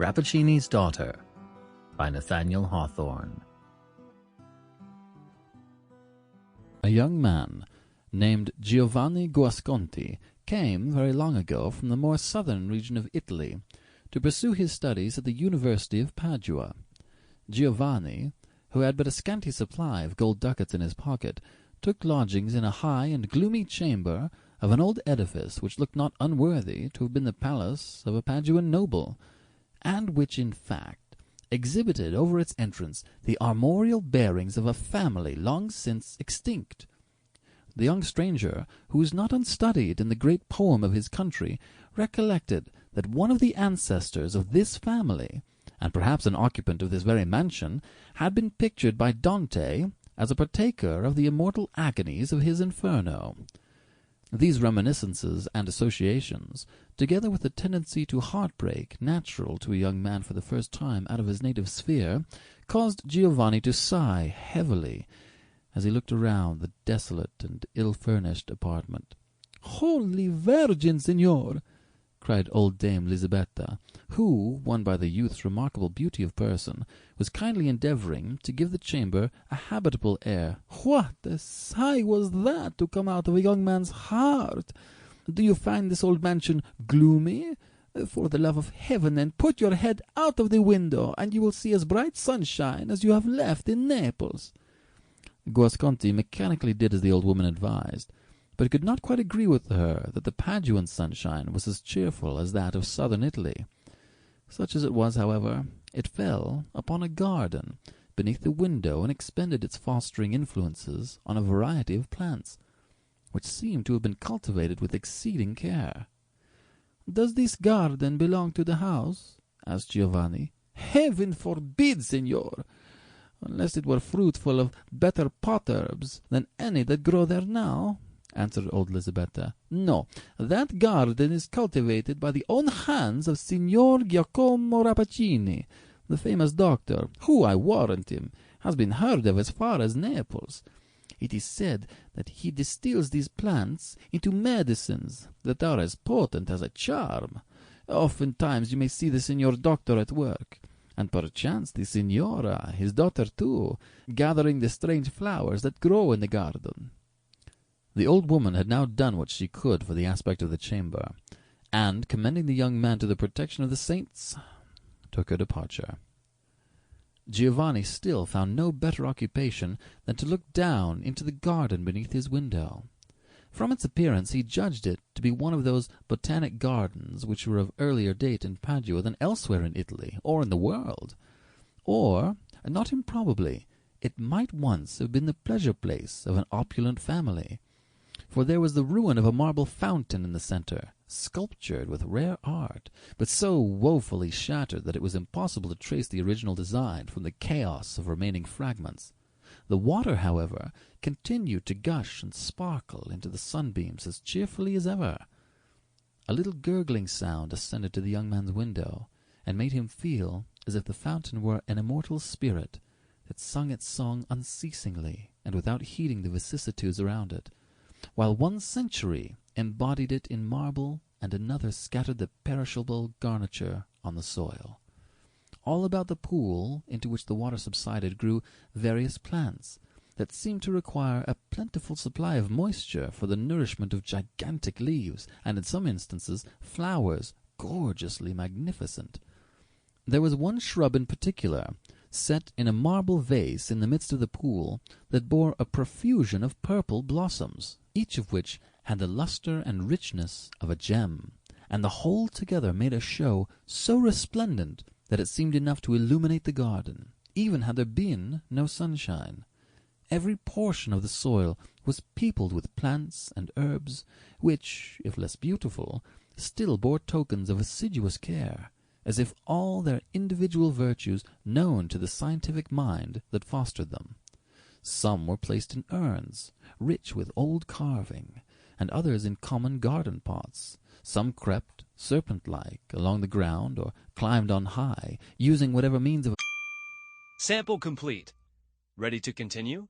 Rappaccini's Daughter by Nathaniel Hawthorne. A young man named Giovanni Guasconti came very long ago from the more southern region of Italy to pursue his studies at the University of Padua. Giovanni, who had but a scanty supply of gold ducats in his pocket, took lodgings in a high and gloomy chamber of an old edifice which looked not unworthy to have been the palace of a Paduan noble, and which, in fact, exhibited over its entrance the armorial bearings of a family long since extinct. The young stranger, who was not unstudied in the great poem of his country, recollected that one of the ancestors of this family, and perhaps an occupant of this very mansion, had been pictured by Dante as a partaker of the immortal agonies of his Inferno. These reminiscences and associations, together with the tendency to heartbreak natural to a young man for the first time out of his native sphere, caused Giovanni to sigh heavily as he looked around the desolate and ill-furnished apartment. "Holy Virgin, Signor!" cried old Dame Lisabetta, who, won by the youth's remarkable beauty of person, was kindly endeavouring to give the chamber a habitable air. "What a sigh was that to come out of a young man's heart! Do you find this old mansion gloomy? For the love of heaven, then, put your head out of the window, and you will see as bright sunshine as you have left in Naples." Guasconti mechanically did as the old woman advised, but could not quite agree with her that the Paduan sunshine was as cheerful as that of southern Italy. Such as it was, however, it fell upon a garden beneath the window and expended its fostering influences on a variety of plants, which seemed to have been cultivated with exceeding care. "Does this garden belong to the house?" asked Giovanni. "Heaven forbid, Signor! Unless it were fruitful of better pot-herbs than any that grow there now," answered old Lisabetta. "No, that garden is cultivated by the own hands of Signor Giacomo Rappaccini, the famous doctor, who, I warrant him, has been heard of as far as Naples. It is said that he distills these plants into medicines that are as potent as a charm. Oftentimes you may see the Signor Doctor at work, and perchance the Signora, his daughter too, gathering the strange flowers that grow in the garden." The old woman had now done what she could for the aspect of the chamber, and, commending the young man to the protection of the saints, took her departure. Giovanni still found no better occupation than to look down into the garden beneath his window. From its appearance he judged it to be one of those botanic gardens which were of earlier date in Padua than elsewhere in Italy or in the world. Or, not improbably, it might once have been the pleasure place of an opulent family, for there was the ruin of a marble fountain in the centre, sculptured with rare art, but so woefully shattered that it was impossible to trace the original design from the chaos of remaining fragments. The water, however, continued to gush and sparkle into the sunbeams as cheerfully as ever. A little gurgling sound ascended to the young man's window, and made him feel as if the fountain were an immortal spirit that sung its song unceasingly and without heeding the vicissitudes around it, while one century embodied it in marble and another scattered the perishable garniture on the soil. All about the pool into which the water subsided grew various plants that seemed to require a plentiful supply of moisture for the nourishment of gigantic leaves, and in some instances flowers gorgeously magnificent. There was one shrub in particular, set in a marble vase in the midst of the pool, that bore a profusion of purple blossoms, each of which had the lustre and richness of a gem, and the whole together made a show so resplendent that it seemed enough to illuminate the garden, even had there been no sunshine. Every portion of the soil was peopled with plants and herbs, which, if less beautiful, still bore tokens of assiduous care, as if all their individual virtues known to the scientific mind that fostered them. Some were placed in urns, rich with old carving, and others in common garden pots. Some crept, serpent-like, along the ground, or climbed on high, using whatever means of... Sample complete. Ready to continue?